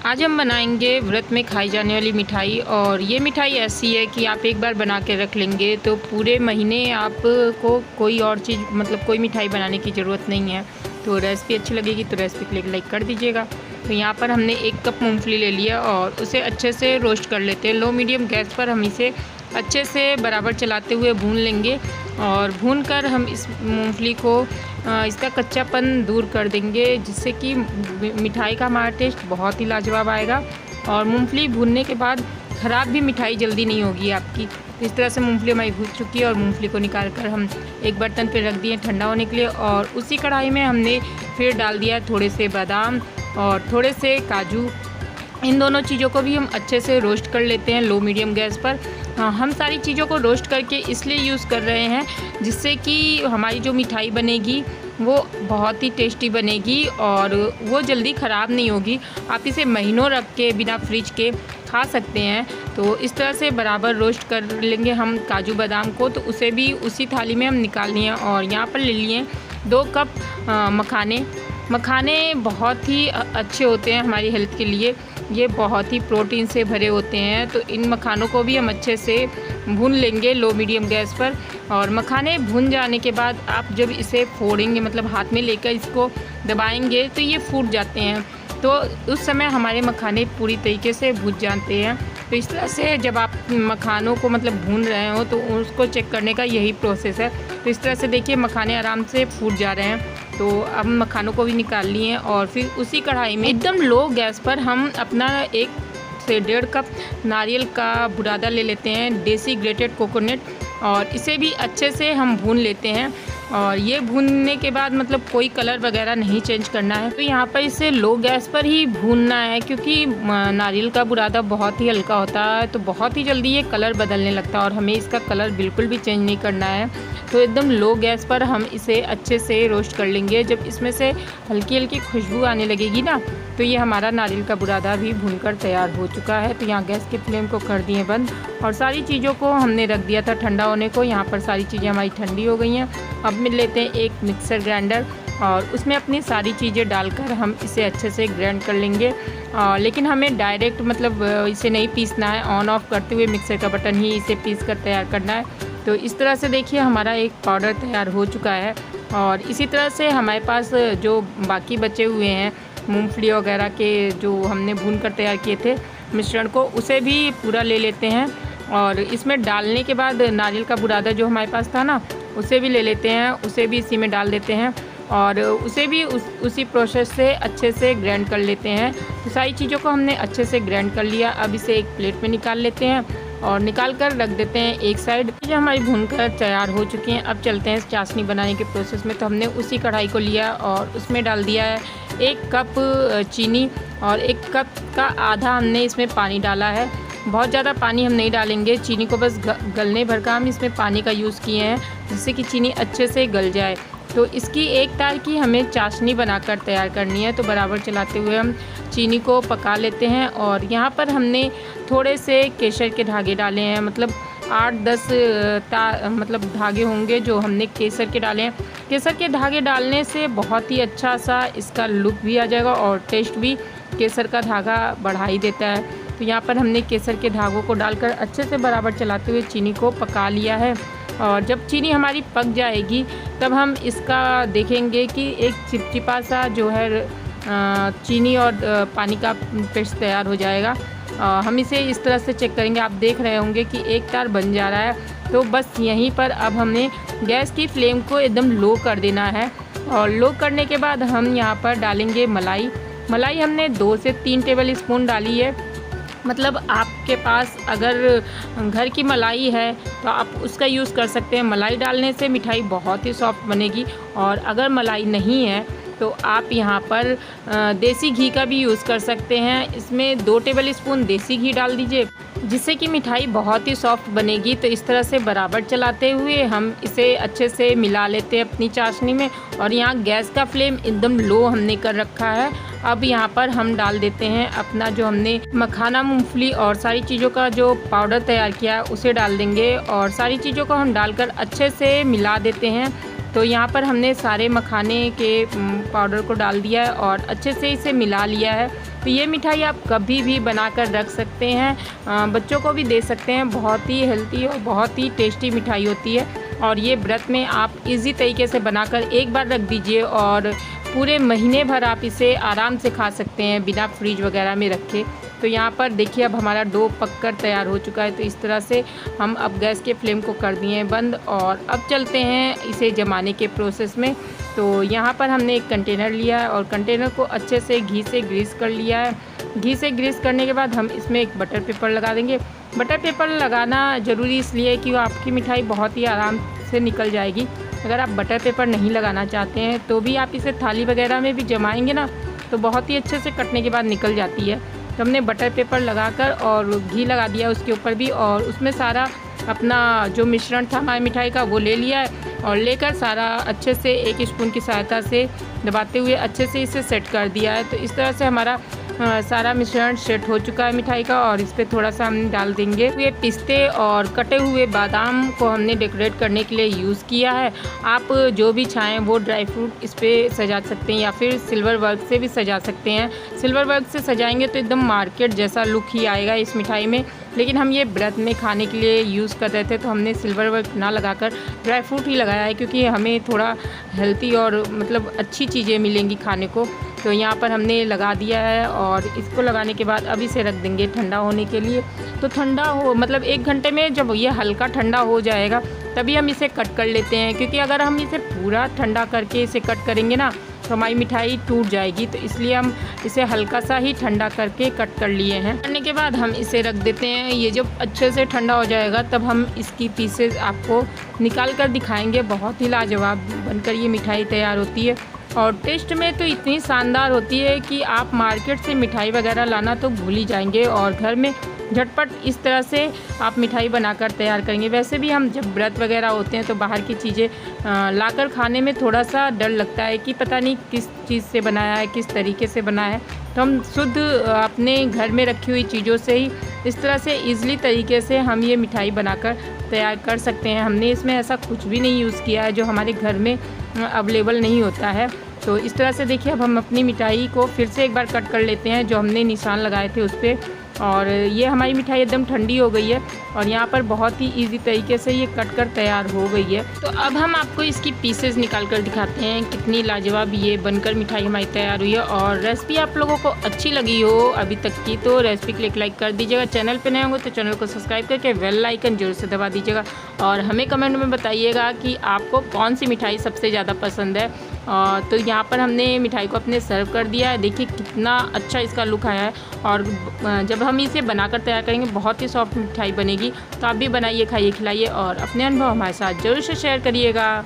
आज हम बनाएंगे व्रत में खाई जाने वाली मिठाई। और ये मिठाई ऐसी है कि आप एक बार बना के रख लेंगे तो पूरे महीने आपको कोई और चीज़ मतलब कोई मिठाई बनाने की ज़रूरत नहीं है। तो रेसिपी अच्छी लगेगी तो रेसिपी के लिए लाइक कर दीजिएगा। तो यहाँ पर हमने 1 कप मूंगफली ले लिया और उसे अच्छे से रोस्ट कर लेते हैं। लो मीडियम गैस पर हम इसे अच्छे से बराबर चलाते हुए भून लेंगे और भून कर हम इस मूंगफली को इसका कच्चापन दूर कर देंगे, जिससे कि मिठाई का हमारा टेस्ट बहुत ही लाजवाब आएगा। और मूंगफली भूनने के बाद ख़राब भी मिठाई जल्दी नहीं होगी आपकी। इस तरह से मूंगफली हमारी भून चुकी है और मूंगफली को निकाल कर हम एक बर्तन पे रख दिए ठंडा होने के लिए। और उसी कढ़ाई में हमने फिर डाल दिया थोड़े से बादाम और थोड़े से काजू। इन दोनों चीज़ों को भी हम अच्छे से रोस्ट कर लेते हैं लो मीडियम गैस पर। हम सारी चीज़ों को रोस्ट करके इसलिए यूज़ कर रहे हैं जिससे कि हमारी जो मिठाई बनेगी वो बहुत ही टेस्टी बनेगी और वो जल्दी ख़राब नहीं होगी। आप इसे महीनों रख के बिना फ्रिज के खा सकते हैं। तो इस तरह से बराबर रोस्ट कर लेंगे हम काजू बादाम को। तो उसे भी उसी थाली में हम निकाल लिए और यहाँ पर ले लिए 2 कप मखाने बहुत ही अच्छे होते हैं हमारी हेल्थ के लिए। ये बहुत ही प्रोटीन से भरे होते हैं। तो इन मखानों को भी हम अच्छे से भून लेंगे लो मीडियम गैस पर। और मखाने भून जाने के बाद आप जब इसे फोड़ेंगे मतलब हाथ में लेकर इसको दबाएंगे तो ये फूट जाते हैं। तो उस समय हमारे मखाने पूरी तरीके से भून जाते हैं। तो इस तरह से जब आप मखानों को मतलब भून रहे हो तो उसको चेक करने का यही प्रोसेस है। तो इस तरह से देखिए मखाने आराम से फूट जा रहे हैं। तो अब मखानों को भी निकाल लिए हैं और फिर उसी कढ़ाई में एकदम लो गैस पर हम अपना 1 से 1.5 कप नारियल का बुरादा ले लेते हैं, देसी ग्रेटेड कोकोनट, और इसे भी अच्छे से हम भून लेते हैं। और ये भूनने के बाद मतलब कोई कलर वगैरह नहीं चेंज करना है। तो यहाँ पर इसे लो गैस पर ही भूनना है क्योंकि नारियल का बुरादा बहुत ही हल्का होता है तो बहुत ही जल्दी ये कलर बदलने लगता है और हमें इसका कलर बिल्कुल भी चेंज नहीं करना है। तो एकदम लो गैस पर हम इसे अच्छे से रोस्ट कर लेंगे। जब इसमें से हल्की हल्की खुशबू आने लगेगी ना तो ये हमारा नारियल का बुरादा भी भूनकर तैयार हो चुका है। तो यहाँ गैस के फ्लेम को कर दिए बंद और सारी चीज़ों को हमने रख दिया था ठंडा होने को। यहाँ पर सारी चीज़ें हमारी ठंडी हो गई हैं। अब मिल लेते हैं एक मिक्सर ग्राइंडर और उसमें अपनी सारी चीज़ें डालकर हम इसे अच्छे से ग्राइंड कर लेंगे। लेकिन हमें डायरेक्ट मतलब इसे नहीं पीसना है, ऑन ऑफ करते हुए मिक्सर का बटन ही इसे पीस कर तैयार करना है। तो इस तरह से देखिए हमारा एक पाउडर तैयार हो चुका है। और इसी तरह से हमारे पास जो बाकी बचे हुए हैं मूंगफली वगैरह के जो हमने भून कर तैयार किए थे मिश्रण को, उसे भी पूरा ले लेते हैं। और इसमें डालने के बाद नारियल का बुरादा जो हमारे पास था ना उसे भी ले लेते हैं, उसे भी इसी में डाल देते हैं और उसे भी उसी प्रोसेस से अच्छे से ग्राइंड कर लेते हैं। तो सारी चीज़ों को हमने अच्छे से ग्राइंड कर लिया। अब इसे एक प्लेट में निकाल लेते हैं और निकाल कर रख देते हैं एक साइड। जो हमारी भूनकर तैयार हो चुकी हैं। अब चलते हैं चाशनी बनाने के प्रोसेस में। तो हमने उसी कढ़ाई को लिया और उसमें डाल दिया है 1 कप चीनी और 1 कप का आधा हमने इसमें पानी डाला है। बहुत ज़्यादा पानी हम नहीं डालेंगे, चीनी को बस गलने भर का हम इसमें पानी का यूज़ किए हैं जिससे कि चीनी अच्छे से गल जाए। तो इसकी एक तार की हमें चाशनी बनाकर तैयार करनी है। तो बराबर चलाते हुए हम चीनी को पका लेते हैं। और यहाँ पर हमने थोड़े से केसर के धागे डाले हैं, मतलब 8-10 मतलब धागे होंगे जो हमने केसर के डाले हैं। केसर के धागे डालने से बहुत ही अच्छा सा इसका लुक भी आ जाएगा और टेस्ट भी केसर का धागा बढ़ा ही देता है। तो यहाँ पर हमने केसर के धागों को डालकर अच्छे से बराबर चलाते हुए चीनी को पका लिया है। और जब चीनी हमारी पक जाएगी तब हम इसका देखेंगे कि एक चिपचिपा सा जो है चीनी और पानी का पेस्ट तैयार हो जाएगा। हम इसे इस तरह से चेक करेंगे। आप देख रहे होंगे कि एक तार बन जा रहा है। तो बस यहीं पर अब हमने गैस की फ्लेम को एकदम लो कर देना है। और लो करने के बाद हम यहाँ पर डालेंगे मलाई हमने 2 से 3 टेबल स्पून डाली है। मतलब आपके पास अगर घर की मलाई है तो आप उसका यूज़ कर सकते हैं। मलाई डालने से मिठाई बहुत ही सॉफ्ट बनेगी। और अगर मलाई नहीं है तो आप यहाँ पर देसी घी का भी यूज़ कर सकते हैं। इसमें 2 टेबल स्पून देसी घी डाल दीजिए जिससे कि मिठाई बहुत ही सॉफ्ट बनेगी। तो इस तरह से बराबर चलाते हुए हम इसे अच्छे से मिला लेते हैं अपनी चाशनी में। और यहाँ गैस का फ्लेम एकदम लो हमने कर रखा है। अब यहाँ पर हम डाल देते हैं अपना जो हमने मखाना मूंगफली और सारी चीज़ों का जो पाउडर तैयार किया है उसे डाल देंगे। और सारी चीज़ों को हम डालकर अच्छे से मिला देते हैं। तो यहाँ पर हमने सारे मखाने के पाउडर को डाल दिया है और अच्छे से इसे मिला लिया है। तो ये मिठाई आप कभी भी बनाकर रख सकते हैं, बच्चों को भी दे सकते हैं। बहुत ही हेल्दी और बहुत ही टेस्टी मिठाई होती है और ये व्रत में आप इजी तरीके से बनाकर एक बार रख दीजिए और पूरे महीने भर आप इसे आराम से खा सकते हैं बिना फ्रीज वगैरह में रखे। तो यहाँ पर देखिए अब हमारा डो पककर तैयार हो चुका है। तो इस तरह से हम अब गैस के फ्लेम को कर दिए हैं बंद और अब चलते हैं इसे जमाने के प्रोसेस में। तो यहाँ पर हमने एक कंटेनर लिया है और कंटेनर को अच्छे से घी से ग्रीस कर लिया है। घी से ग्रीस करने के बाद हम इसमें एक बटर पेपर लगा देंगे। बटर पेपर लगाना ज़रूरी इसलिए है कि आपकी मिठाई बहुत ही आराम से निकल जाएगी। अगर आप बटर पेपर नहीं लगाना चाहते हैं तो भी आप इसे थाली वगैरह में भी जमाएंगे ना तो बहुत ही अच्छे से कटने के बाद निकल जाती है। तो हमने बटर पेपर लगाकर और घी लगा दिया उसके ऊपर भी और उसमें सारा अपना जो मिश्रण था हमारी मिठाई का वो ले लिया है और लेकर सारा अच्छे से एक स्पून की सहायता से दबाते हुए अच्छे से इसे सेट कर दिया है। तो इस तरह से हमारा सारा मिश्रण सेट हो चुका है मिठाई का और इस पर थोड़ा सा हम डाल देंगे ये पिस्ते और कटे हुए बादाम को हमने डेकोरेट करने के लिए यूज़ किया है। आप जो भी चाहें वो ड्राई फ्रूट इस पर सजा सकते हैं या फिर सिल्वर वर्क से भी सजा सकते हैं। सिल्वर वर्क से सजाएंगे तो एकदम मार्केट जैसा लुक ही आएगा इस मिठाई में, लेकिन हम ये व्रत में खाने के लिए यूज़ कर रहे थे तो हमने सिल्वर वर्क ना लगाकर ड्राई फ्रूट ही लगाया है क्योंकि हमें थोड़ा हेल्थी और मतलब अच्छी चीज़ें मिलेंगी खाने को। तो यहाँ पर हमने लगा दिया है और इसको लगाने के बाद अब इसे रख देंगे ठंडा होने के लिए। तो ठंडा हो मतलब 1 घंटे में जब ये हल्का ठंडा हो जाएगा तभी हम इसे कट कर लेते हैं, क्योंकि अगर हम इसे पूरा ठंडा करके इसे कट करेंगे ना तो हमारी मिठाई टूट जाएगी। तो इसलिए हम इसे हल्का सा ही ठंडा करके कट कर लिए हैं। करने के बाद हम इसे रख देते हैं। ये जब अच्छे से ठंडा हो जाएगा तब हम इसकी पीसेस आपको निकाल कर दिखाएंगे। बहुत ही लाजवाब बनकर ये मिठाई तैयार होती है और टेस्ट में तो इतनी शानदार होती है कि आप मार्केट से मिठाई वगैरह लाना तो भूल ही जाएंगे और घर में झटपट इस तरह से आप मिठाई बनाकर तैयार करेंगे। वैसे भी हम जब व्रत वगैरह होते हैं तो बाहर की चीज़ें लाकर खाने में थोड़ा सा डर लगता है कि पता नहीं किस चीज़ से बनाया है, किस तरीके से बनाया है। तो हम शुद्ध अपने घर में रखी हुई चीज़ों से ही इस तरह से ईज़िली तरीके से हम ये मिठाई बनाकर तैयार कर सकते हैं। हमने इसमें ऐसा कुछ भी नहीं यूज़ किया है जो हमारे घर में अवेलेबल नहीं होता है। तो इस तरह से देखिए अब हम अपनी मिठाई को फिर से एक बार कट कर लेते हैं जो हमने निशान लगाए थे उस पर। और ये हमारी मिठाई एकदम ठंडी हो गई है और यहाँ पर बहुत ही इजी तरीके से ये कट कर तैयार हो गई है। तो अब हम आपको इसकी पीसेस निकाल कर दिखाते हैं कितनी लाजवाब ये बनकर मिठाई हमारी तैयार हुई है। और रेसिपी आप लोगों को अच्छी लगी हो अभी तक की तो रेसिपी क्लिक लाइक कर दीजिएगा। चैनल पे नए होंगे तो चैनल को सब्सक्राइब करके बेल आइकन जरूर से दबा दीजिएगा और हमें कमेंट में बताइएगा कि आपको कौन सी मिठाई सबसे ज़्यादा पसंद है। तो यहाँ पर हमने मिठाई को अपने सर्व कर दिया है। देखिए कितना अच्छा इसका लुक आया है और जब हम इसे बनाकर तैयार करेंगे बहुत ही सॉफ्ट मिठाई बनेगी। तो आप भी बनाइए, खाइए, खिलाइए और अपने अनुभव हमारे साथ जरूर से शेयर करिएगा।